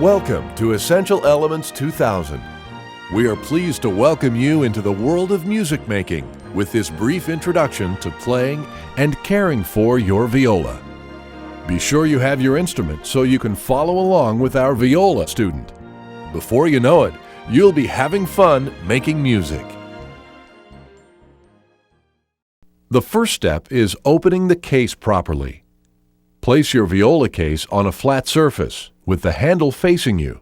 Welcome to Essential Elements 2000. We are pleased to welcome you into the world of music making with this brief introduction to playing and caring for your viola. Be sure you have your instrument so you can follow along with our viola student. Before you know it, you'll be having fun making music. The first step is opening the case properly. Place your viola case on a flat surface with the handle facing you.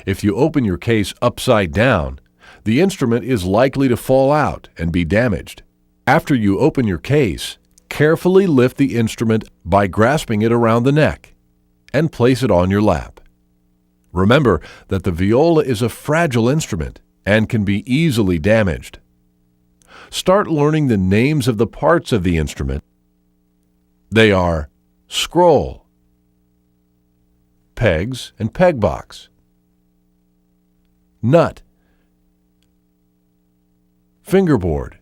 If you open your case upside down, the instrument is likely to fall out and be damaged. After you open your case, carefully lift the instrument by grasping it around the neck and place it on your lap. Remember that the viola is a fragile instrument and can be easily damaged. Start learning the names of the parts of the instrument. They are scroll, pegs and peg box, nut, fingerboard,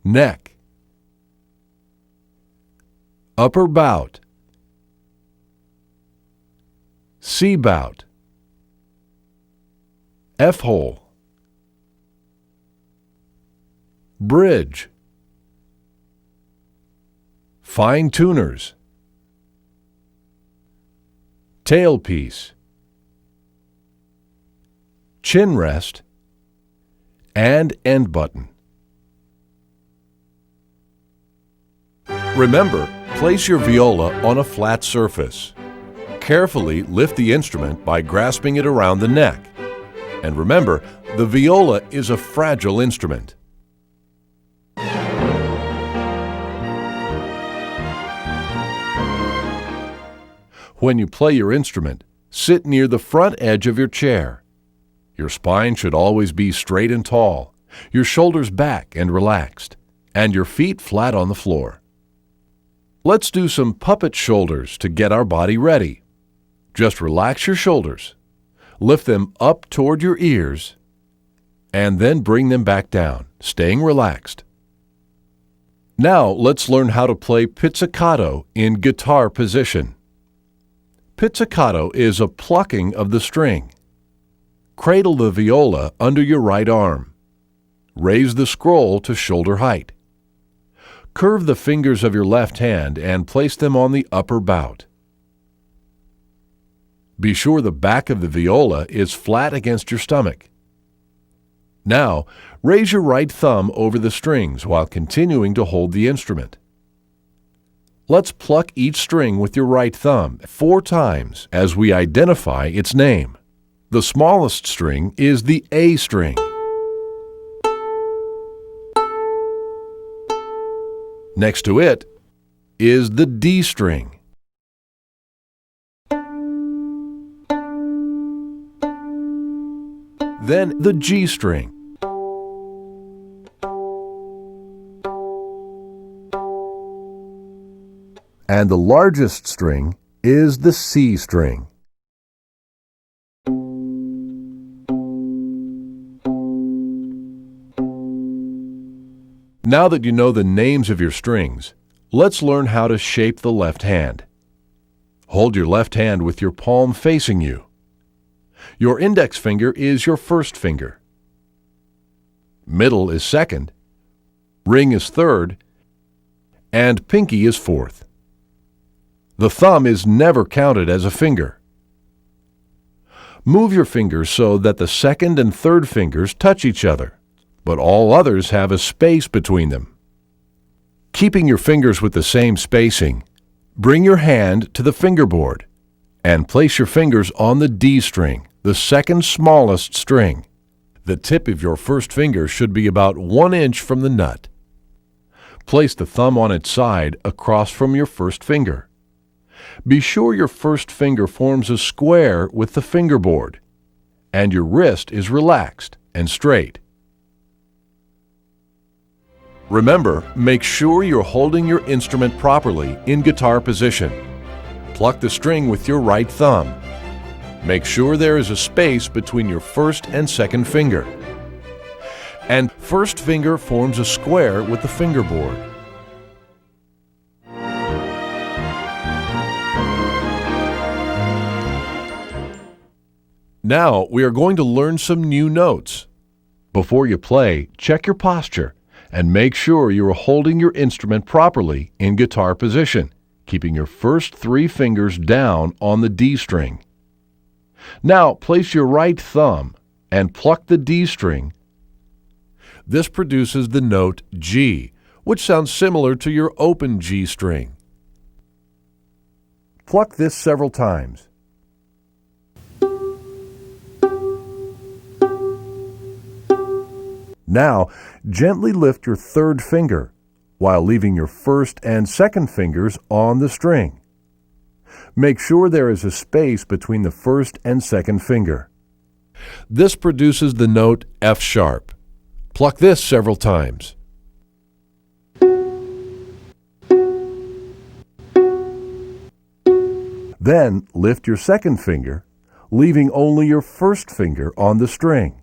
neck, upper bout, C bout, F hole, bridge, fine tuners, tailpiece, chin rest, and end button. Remember, place your viola on a flat surface. Carefully lift the instrument by grasping it around the neck. And remember, the viola is a fragile instrument. When you play your instrument, sit near the front edge of your chair. Your spine should always be straight and tall, your shoulders back and relaxed, and your feet flat on the floor. Let's do some puppet shoulders to get our body ready. Just relax your shoulders, lift them up toward your ears, and then bring them back down, staying relaxed. Now let's learn how to play pizzicato in guitar position. Pizzicato is a plucking of the string. Cradle the viola under your right arm. Raise the scroll to shoulder height. Curve the fingers of your left hand and place them on the upper bout. Be sure the back of the viola is flat against your stomach. Now, raise your right thumb over the strings while continuing to hold the instrument. Let's pluck each string with your right thumb 4 times as we identify its name. The smallest string is the A string. Next to it is the D string. Then the G string. And the largest string is the C string. Now that you know the names of your strings, let's learn how to shape the left hand. Hold your left hand with your palm facing you. Your index finger is your first finger. Middle is second, ring is third, and pinky is fourth. The thumb is never counted as a finger. Move your fingers so that the second and third fingers touch each other, but all others have a space between them. Keeping your fingers with the same spacing, bring your hand to the fingerboard and place your fingers on the D string, the second smallest string. The tip of your first finger should be about 1 inch from the nut. Place the thumb on its side across from your first finger. Be sure your first finger forms a square with the fingerboard, and your wrist is relaxed and straight. Remember, make sure you're holding your instrument properly in guitar position. Pluck the string with your right thumb. Make sure there is a space between your first and second finger. And first finger forms a square with the fingerboard. Now we are going to learn some new notes. Before you play, check your posture and make sure you are holding your instrument properly in guitar position, keeping your first 3 fingers down on the D string. Now place your right thumb and pluck the D string. This produces the note G, which sounds similar to your open G string. Pluck this several times. Now, gently lift your 3rd finger while leaving your 1st and 2nd fingers on the string. Make sure there is a space between the 1st and 2nd finger. This produces the note F sharp. Pluck this several times. Then lift your 2nd finger, leaving only your 1st finger on the string,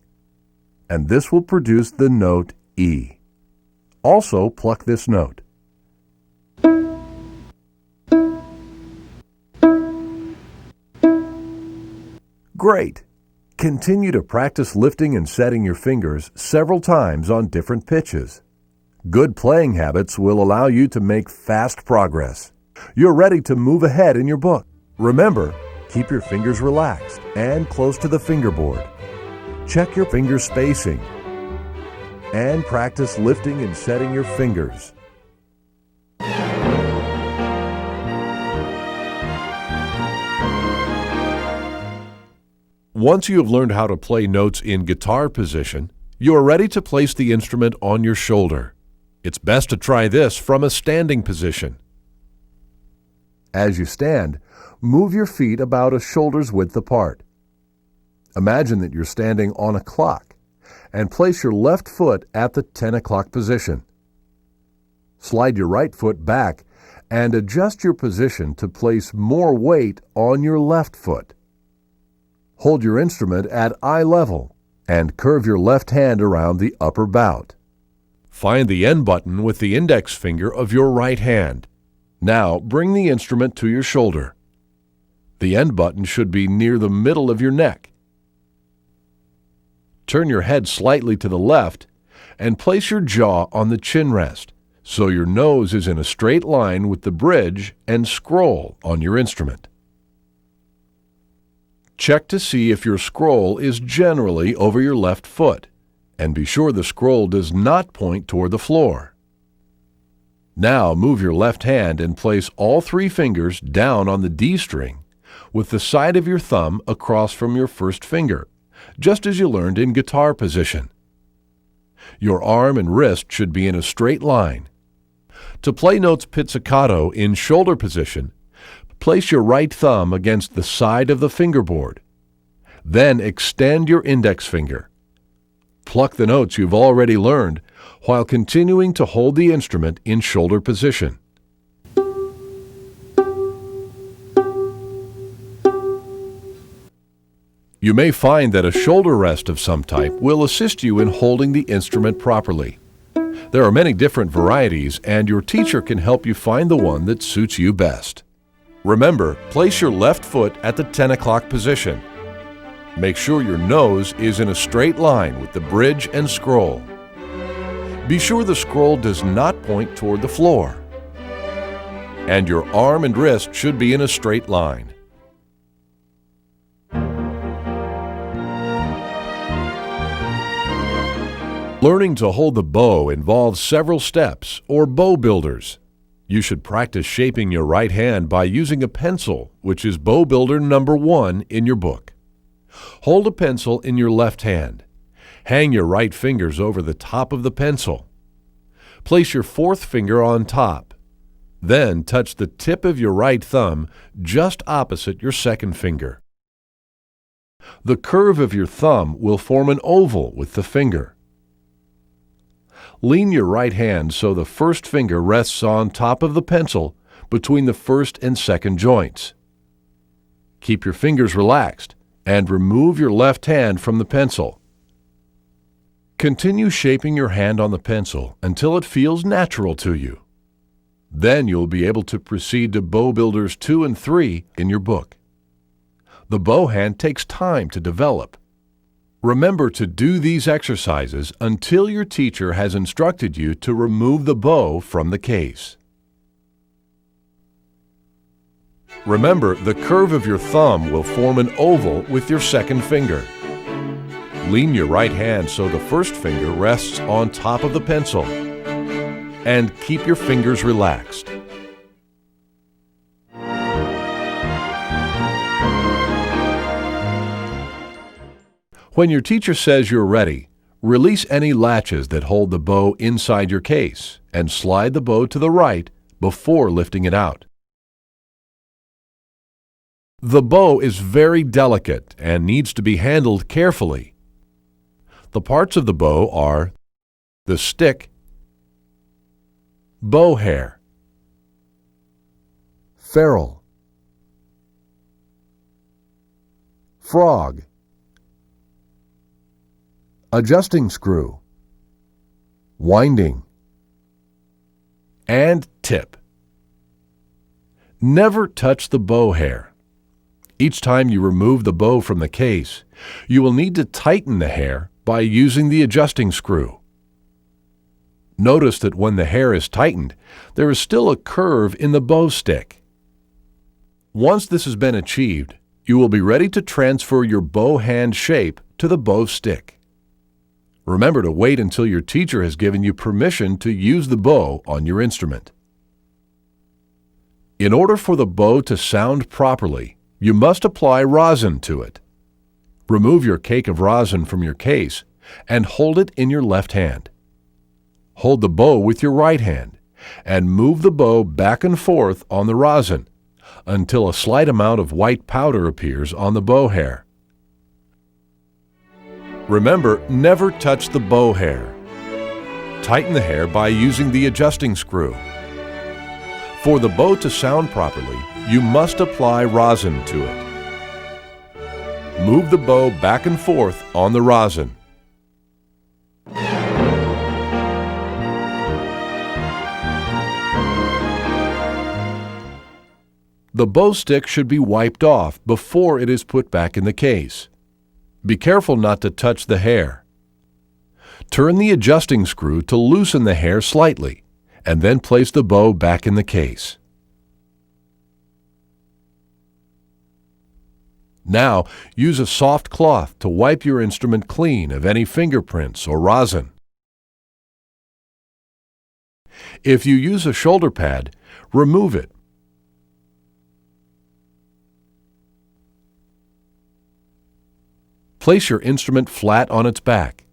and this will produce the note E. Also pluck this note. Great! Continue to practice lifting and setting your fingers several times on different pitches. Good playing habits will allow you to make fast progress. You're ready to move ahead in your book. Remember, keep your fingers relaxed and close to the fingerboard. Check your finger spacing and practice lifting and setting your fingers. Once you have learned how to play notes in guitar position, you are ready to place the instrument on your shoulder. It's best to try this from a standing position. As you stand, move your feet about a shoulder's width apart. Imagine that you're standing on a clock and place your left foot at the 10 o'clock position. Slide your right foot back and adjust your position to place more weight on your left foot. Hold your instrument at eye level and curve your left hand around the upper bout. Find the end button with the index finger of your right hand. Now bring the instrument to your shoulder. The end button should be near the middle of your neck. Turn your head slightly to the left and place your jaw on the chin rest so your nose is in a straight line with the bridge and scroll on your instrument. Check to see if your scroll is generally over your left foot, and be sure the scroll does not point toward the floor. Now move your left hand and place all 3 fingers down on the D string with the side of your thumb across from your 1st finger, just as you learned in guitar position. Your arm and wrist should be in a straight line. To play notes pizzicato in shoulder position, place your right thumb against the side of the fingerboard. Then extend your index finger. Pluck the notes you've already learned while continuing to hold the instrument in shoulder position. You may find that a shoulder rest of some type will assist you in holding the instrument properly. There are many different varieties, and your teacher can help you find the one that suits you best. Remember, place your left foot at the 10 o'clock position. Make sure your nose is in a straight line with the bridge and scroll. Be sure the scroll does not point toward the floor. And your arm and wrist should be in a straight line. Learning to hold the bow involves several steps, or bow builders. You should practice shaping your right hand by using a pencil, which is bow builder number 1 in your book. Hold a pencil in your left hand. Hang your right fingers over the top of the pencil. Place your 4th finger on top. Then touch the tip of your right thumb just opposite your 2nd finger. The curve of your thumb will form an oval with the finger. Lean your right hand so the 1st finger rests on top of the pencil between the 1st and 2nd joints. Keep your fingers relaxed and remove your left hand from the pencil. Continue shaping your hand on the pencil until it feels natural to you. Then you'll be able to proceed to bow builders 2 and 3 in your book. The bow hand takes time to develop. Remember to do these exercises until your teacher has instructed you to remove the bow from the case. Remember, the curve of your thumb will form an oval with your second finger. Lean your right hand so the first finger rests on top of the pencil, and keep your fingers relaxed. When your teacher says you're ready, release any latches that hold the bow inside your case and slide the bow to the right before lifting it out. The bow is very delicate and needs to be handled carefully. The parts of the bow are the stick, bow hair, ferrule, frog, adjusting screw, winding, and tip. Never touch the bow hair. Each time you remove the bow from the case, you will need to tighten the hair by using the adjusting screw. Notice that when the hair is tightened, there is still a curve in the bow stick. Once this has been achieved, you will be ready to transfer your bow hand shape to the bow stick. Remember to wait until your teacher has given you permission to use the bow on your instrument. In order for the bow to sound properly, you must apply rosin to it. Remove your cake of rosin from your case and hold it in your left hand. Hold the bow with your right hand and move the bow back and forth on the rosin until a slight amount of white powder appears on the bow hair. Remember, never touch the bow hair. Tighten the hair by using the adjusting screw. For the bow to sound properly, you must apply rosin to it. Move the bow back and forth on the rosin. The bow stick should be wiped off before it is put back in the case. Be careful not to touch the hair. Turn the adjusting screw to loosen the hair slightly, and then place the bow back in the case. Now, use a soft cloth to wipe your instrument clean of any fingerprints or rosin. If you use a shoulder pad, remove it. Place your instrument flat on its back.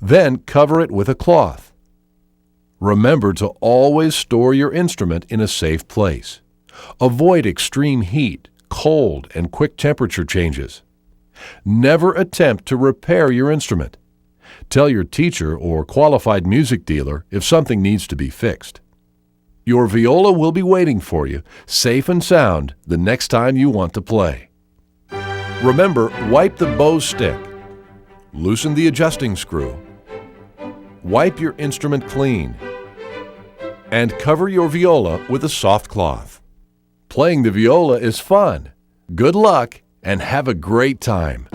Then cover it with a cloth. Remember to always store your instrument in a safe place. Avoid extreme heat, cold, and quick temperature changes. Never attempt to repair your instrument. Tell your teacher or qualified music dealer if something needs to be fixed. Your viola will be waiting for you, safe and sound, the next time you want to play. Remember, wipe the bow stick. Loosen the adjusting screw. Wipe your instrument clean. And cover your viola with a soft cloth. Playing the viola is fun. Good luck and have a great time.